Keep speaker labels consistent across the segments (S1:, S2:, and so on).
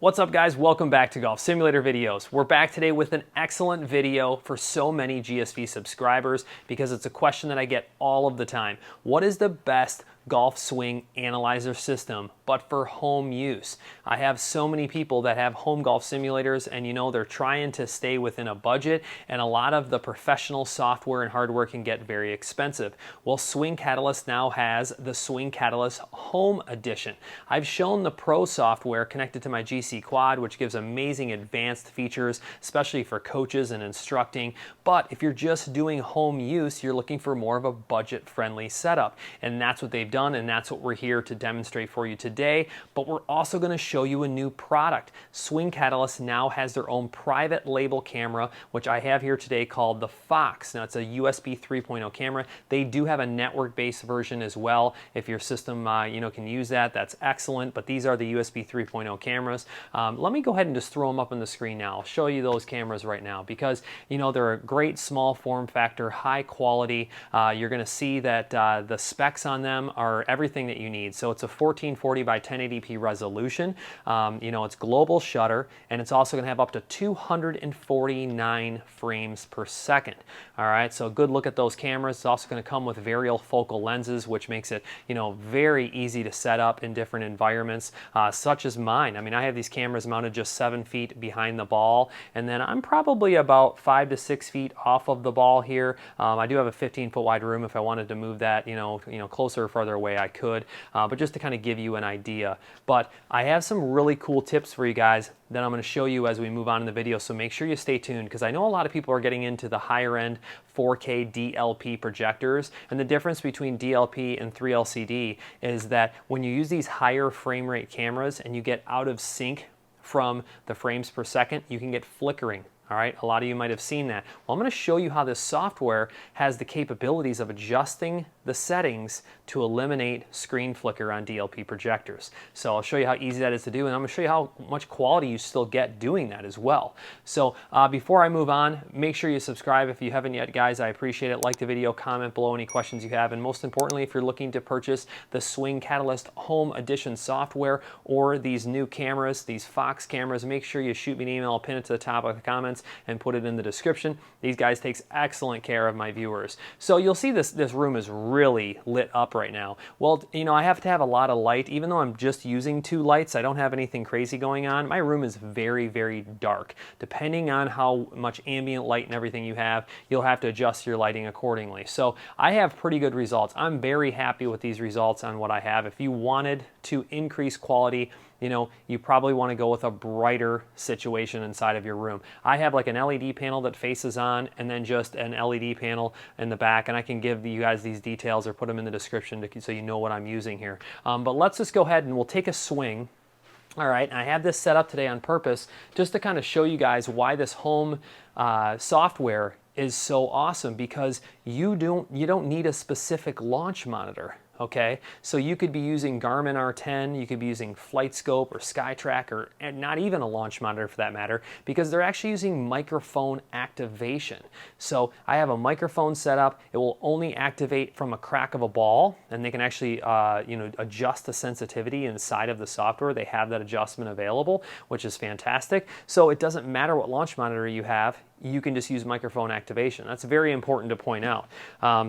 S1: What's up guys, welcome back to Golf Simulator Videos. We're back today with an excellent video for so many GSV subscribers because it's a question that I get all of the time. What is the best golf swing analyzer system, but for home use? I have so many people that have home golf simulators and you know they're trying to stay within a budget, and a lot of the professional software and hardware can get very expensive. Well, Swing Catalyst now has the Swing Catalyst Home Edition. I've shown the Pro software connected to my GC Quad, which gives amazing advanced features, especially for coaches and instructing. But if you're just doing home use, you're looking for more of a budget-friendly setup, and that's what they've done, and that's what we're here to demonstrate for you today. But we're also going to show you a new product. Swing Catalyst now has their own private label camera, which I have here today, called the Fox. Now it's a USB 3.0 camera. They do have a network-based version as well. If your system can use that, that's excellent. But these are the USB 3.0 cameras. Let me go ahead and just throw them up on the screen now. I'll show you those cameras right now because you know they're a great small form factor, high quality. You're going to see that the specs on them are everything that you need. So it's a 1440 by 1080p resolution. It's global shutter, and it's also going to have up to 249 frames per second. All right, so good look at those cameras. It's also going to come with varifocal lenses, which makes it very easy to set up in different environments, such as mine. I mean, I have these cameras mounted just 7 feet behind the ball, and then I'm probably about 5 to 6 feet off of the ball here. I do have a 15-foot wide room. If I wanted to move that, closer or farther away, I could. But just to kind of give you an idea. But I have some really cool tips for you guys that I'm going to show you as we move on in the video. So make sure you stay tuned because I know a lot of people are getting into the higher end 4K DLP projectors, and the difference between DLP and 3LCD is that when you use these higher frame rate cameras and you get out of sync from the frames per second, you can get flickering. All right, a lot of you might have seen that. Well, I'm going to show you how this software has the capabilities of adjusting the settings to eliminate screen flicker on DLP projectors. So I'll show you how easy that is to do, and I'm going to show you how much quality you still get doing that as well. So before I move on, make sure you subscribe if you haven't yet, guys. I appreciate it. Like the video, comment below any questions you have, and most importantly, if you're looking to purchase the Swing Catalyst Home Edition software or these new cameras, these Fox cameras, make sure you shoot me an email. I'll pin it to the top of the comments and put it in the description. These guys takes excellent care of my viewers. So you'll see this room is really lit up right now. Well, I have to have a lot of light. Even though I'm just using 2 lights, I don't have anything crazy going on. My room is very, very dark. Depending on how much ambient light and everything you have, you'll have to adjust your lighting accordingly. So I have pretty good results. I'm very happy with these results on what I have. If you wanted to increase quality, you probably want to go with a brighter situation inside of your room. I have like an LED panel that faces on, and then just an LED panel in the back, and I can give you guys these details or put them in the description so you know what I'm using here. But let's just go ahead and we'll take a swing. All right, and I have this set up today on purpose just to kind of show you guys why this home software is so awesome, because you don't need a specific launch monitor. Okay, so you could be using Garmin R10, you could be using FlightScope or SkyTrack, or not even a launch monitor for that matter, because they're actually using microphone activation. So I have a microphone set up. It will only activate from a crack of a ball, and they can actually adjust the sensitivity inside of the software. They have that adjustment available, which is fantastic. So it doesn't matter what launch monitor you have, you can just use microphone activation. That's very important to point out.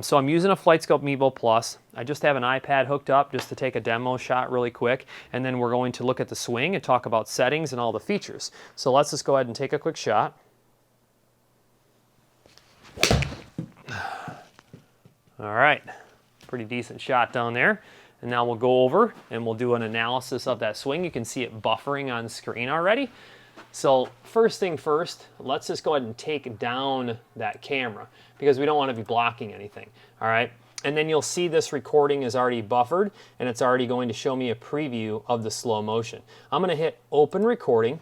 S1: So I'm using a FlightScope Mevo Plus. I just have an iPad hooked up just to take a demo shot really quick, and then we're going to look at the swing and talk about settings and all the features. So let's just go ahead and take a quick shot. All right, pretty decent shot down there. And now we'll go over and we'll do an analysis of that swing. You can see it buffering on screen already. So first thing first, let's just go ahead and take down that camera because we don't want to be blocking anything. All right. And then you'll see this recording is already buffered, and it's already going to show me a preview of the slow motion. I'm going to hit open recording.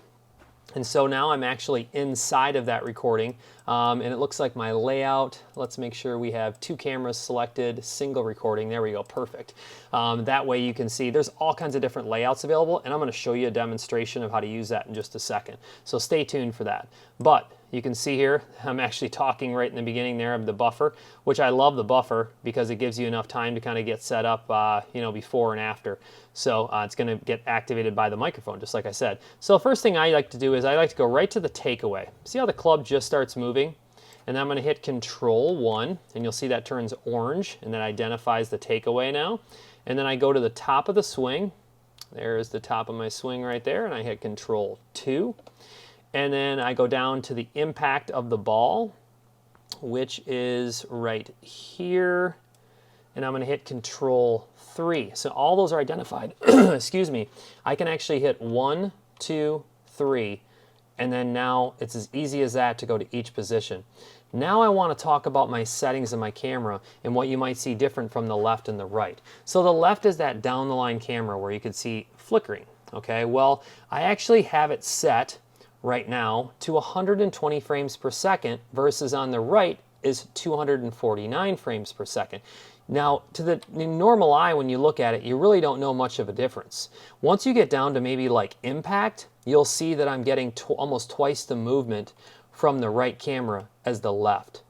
S1: And so now I'm actually inside of that recording, and it looks like my layout. Let's make sure we have 2 cameras selected, single recording. There we go, perfect. That way you can see there's all kinds of different layouts available, and I'm going to show you a demonstration of how to use that in just a second. So stay tuned for that. But You can see here, I'm actually talking right in the beginning there of the buffer, which I love the buffer because it gives you enough time to kind of get set up, you know, before and after. So it's going to get activated by the microphone, just like I said. So first thing I like to do is I like to go right to the takeaway. See how the club just starts moving? And then I'm going to hit Control 1, and you'll see that turns orange, and that identifies the takeaway now. And then I go to the top of the swing. There's the top of my swing right there, and I hit Control 2. And then I go down to the impact of the ball, which is right here. And I'm going to hit Control 3. So all those are identified. Excuse me. I can actually hit 1, 2, 3. And then now it's as easy as that to go to each position. Now I want to talk about my settings of my camera and what you might see different from the left and the right. So the left is that down the line camera where you can see flickering. Okay, well, I actually have it set right now to 120 frames per second versus on the right is 249 frames per second. Now, to the normal eye, when you look at it, you really don't know much of a difference. Once you get down to maybe like impact, you'll see that I'm getting almost twice the movement from the right camera as the left.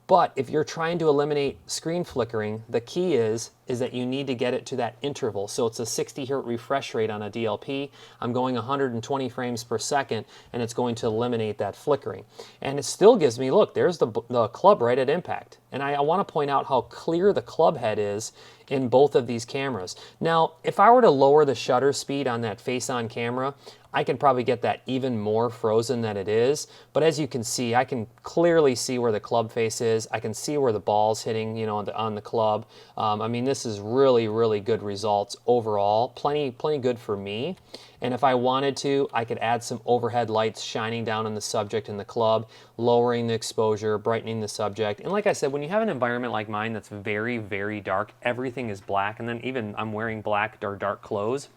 S1: But if you're trying to eliminate screen flickering, the key is that you need to get it to that interval. So it's a 60 Hz refresh rate on a DLP. I'm going 120 frames per second, and it's going to eliminate that flickering. And it still gives me, look, there's the club right at impact. And I want to point out how clear the club head is in both of these cameras. Now, if I were to lower the shutter speed on that face-on camera, I can probably get that even more frozen than it is. But as you can see, I can clearly see where the club face is. I can see where the ball's hitting, you know, on the club. I mean, this is really, really good results overall. Plenty good for me. And if I wanted to, I could add some overhead lights shining down on the subject and the club, lowering the exposure, brightening the subject. And like I said, when you have an environment like mine that's very, very dark, everything is black, and then even I'm wearing black or dark clothes,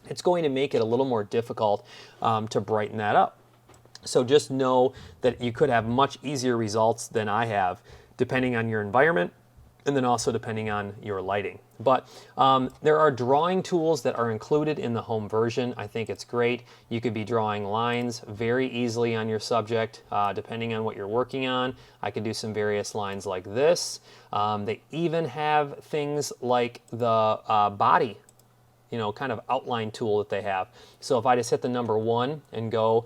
S1: it's going to make it a little more difficult to brighten that up. So just know that you could have much easier results than I have, depending on your environment, and then also depending on your lighting. But there are drawing tools that are included in the home version. I think it's great. You could be drawing lines very easily on your subject, depending on what you're working on. I could do some various lines like this. They even have things like the body, you know, kind of outline tool that they have. So if I just hit the number 1 and go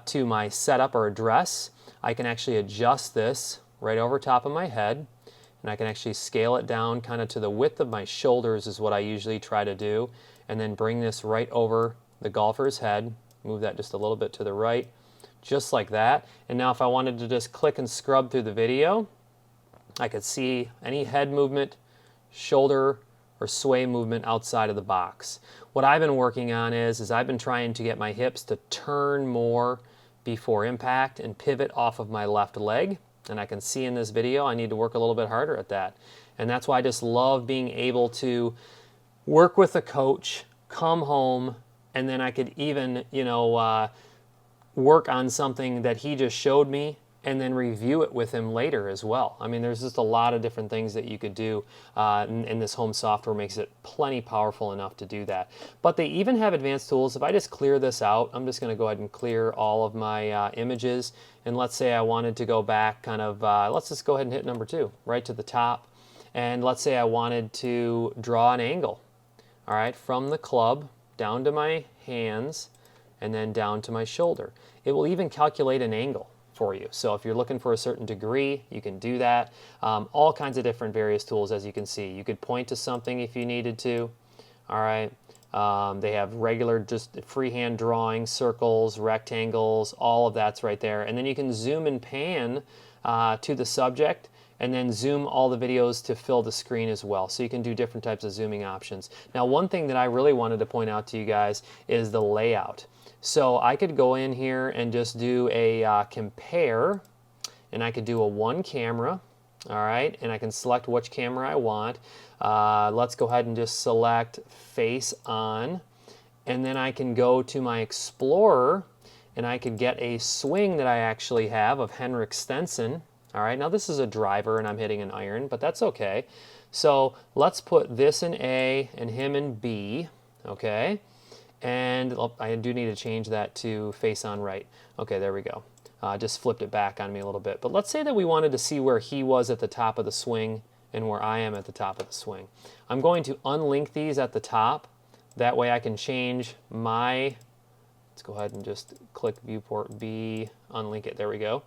S1: to my setup or address, I can actually adjust this right over top of my head, and I can actually scale it down kind of to the width of my shoulders is what I usually try to do, and then bring this right over the golfer's head, move that just a little bit to the right, just like that. And now if I wanted to just click and scrub through the video, I could see any head movement, shoulder, or sway movement outside of the box. What I've been working on is I've been trying to get my hips to turn more before impact and pivot off of my left leg. And I can see in this video I need to work a little bit harder at that. And that's why I just love being able to work with a coach, come home, and then I could even, you know, work on something that he just showed me and then review it with him later as well. I mean, there's just a lot of different things that you could do, and this home software makes it plenty powerful enough to do that. But they even have advanced tools. If I just clear this out, I'm just going to go ahead and clear all of my images. And let's say I wanted to go back kind of, let's just go ahead and hit number 2, right to the top. And let's say I wanted to draw an angle, all right, from the club down to my hands and then down to my shoulder. It will even calculate an angle for you. So if you're looking for a certain degree, you can do that. All kinds of different various tools, as you can see. You could point to something if you needed to. All right. They have regular just freehand drawing, circles, rectangles, all of that's right there. And then you can zoom and pan to the subject, and then zoom all the videos to fill the screen as well. So you can do different types of zooming options. Now, one thing that I really wanted to point out to you guys is the layout. So I could go in here and just do a compare, and I could do a 1 camera, all right, and I can select which camera I want. Let's go ahead and just select face on, and then I can go to my Explorer, and I could get a swing that I actually have of Henrik Stenson. All right, now this is a driver and I'm hitting an iron, but that's okay. So let's put this in A and him in B, okay? And I do need to change that to face on right. Okay, there we go. just flipped it back on me a little bit. But let's say that we wanted to see where he was at the top of the swing and where I am at the top of the swing. I'm going to unlink these at the top. That way I can change my, let's go ahead and just click viewport B, unlink it, there we go.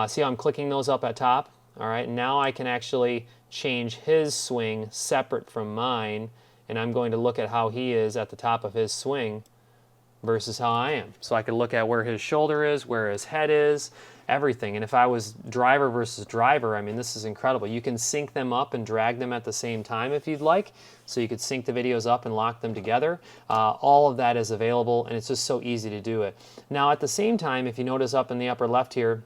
S1: See how I'm clicking those up at top? All right, now I can actually change his swing separate from mine, and I'm going to look at how he is at the top of his swing versus how I am. So I could look at where his shoulder is, where his head is, everything. And if I was driver versus driver, I mean, this is incredible. You can sync them up and drag them at the same time if you'd like. So you could sync the videos up and lock them together. All of that is available, and it's just so easy to do it. Now at the same time, if you notice up in the upper left here,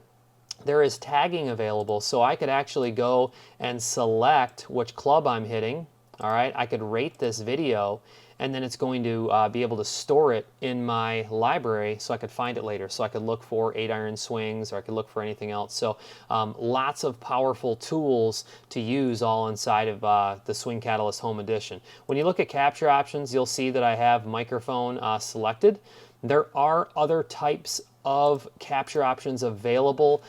S1: there is tagging available, so I could actually go and select which club I'm hitting. All right, I could rate this video, and then it's going to be able to store it in my library so I could find it later. So I could look for 8-iron swings, or I could look for anything else. So lots of powerful tools to use all inside of the Swing Catalyst Home Edition. When you look at capture options, you'll see that I have microphone selected. There are other types of capture options available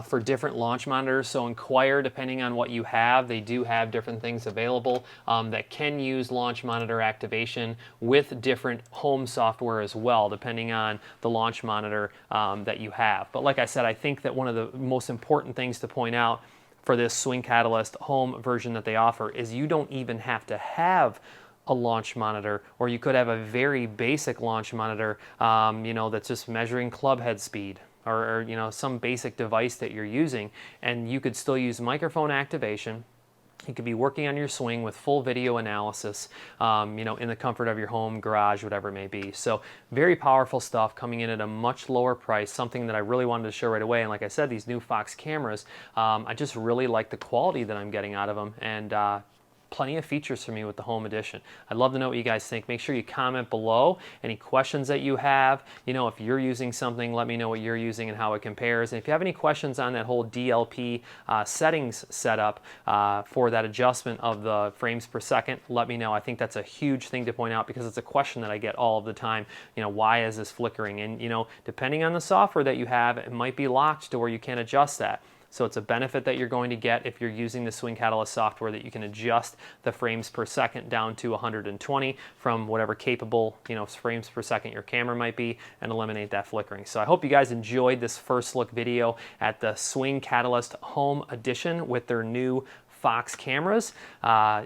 S1: for different launch monitors, so inquire depending on what you have. They do have different things available that can use launch monitor activation with different home software as well, depending on the launch monitor that you have. But like I said, I think that one of the most important things to point out for this Swing Catalyst home version that they offer is you don't even have to have a launch monitor, or you could have a very basic launch monitor, you know, that's just measuring club head speed, or you know, some basic device that you're using, and you could still use microphone activation. You could be working on your swing with full video analysis, you know, in the comfort of your home, garage, whatever it may be. So very powerful stuff coming in at a much lower price, something that I really wanted to show right away. And like I said, these new Fox cameras, I just really like the quality that I'm getting out of them, and plenty of features for me with the Home Edition. I'd love to know what you guys think. Make sure you comment below any questions that you have. You know, if you're using something, let me know what you're using and how it compares. And if you have any questions on that whole DLP settings setup for that adjustment of the frames per second, let me know. I think that's a huge thing to point out because it's a question that I get all of the time. You know, why is this flickering? And you know, depending on the software that you have, it might be locked to where you can't adjust that. So it's a benefit that you're going to get if you're using the Swing Catalyst software, that you can adjust the frames per second down to 120 from whatever capable, you know, frames per second your camera might be, and eliminate that flickering. So I hope you guys enjoyed this first look video at the Swing Catalyst Home Edition with their new Fox cameras.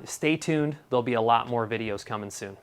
S1: Stay tuned. There'll be a lot more videos coming soon.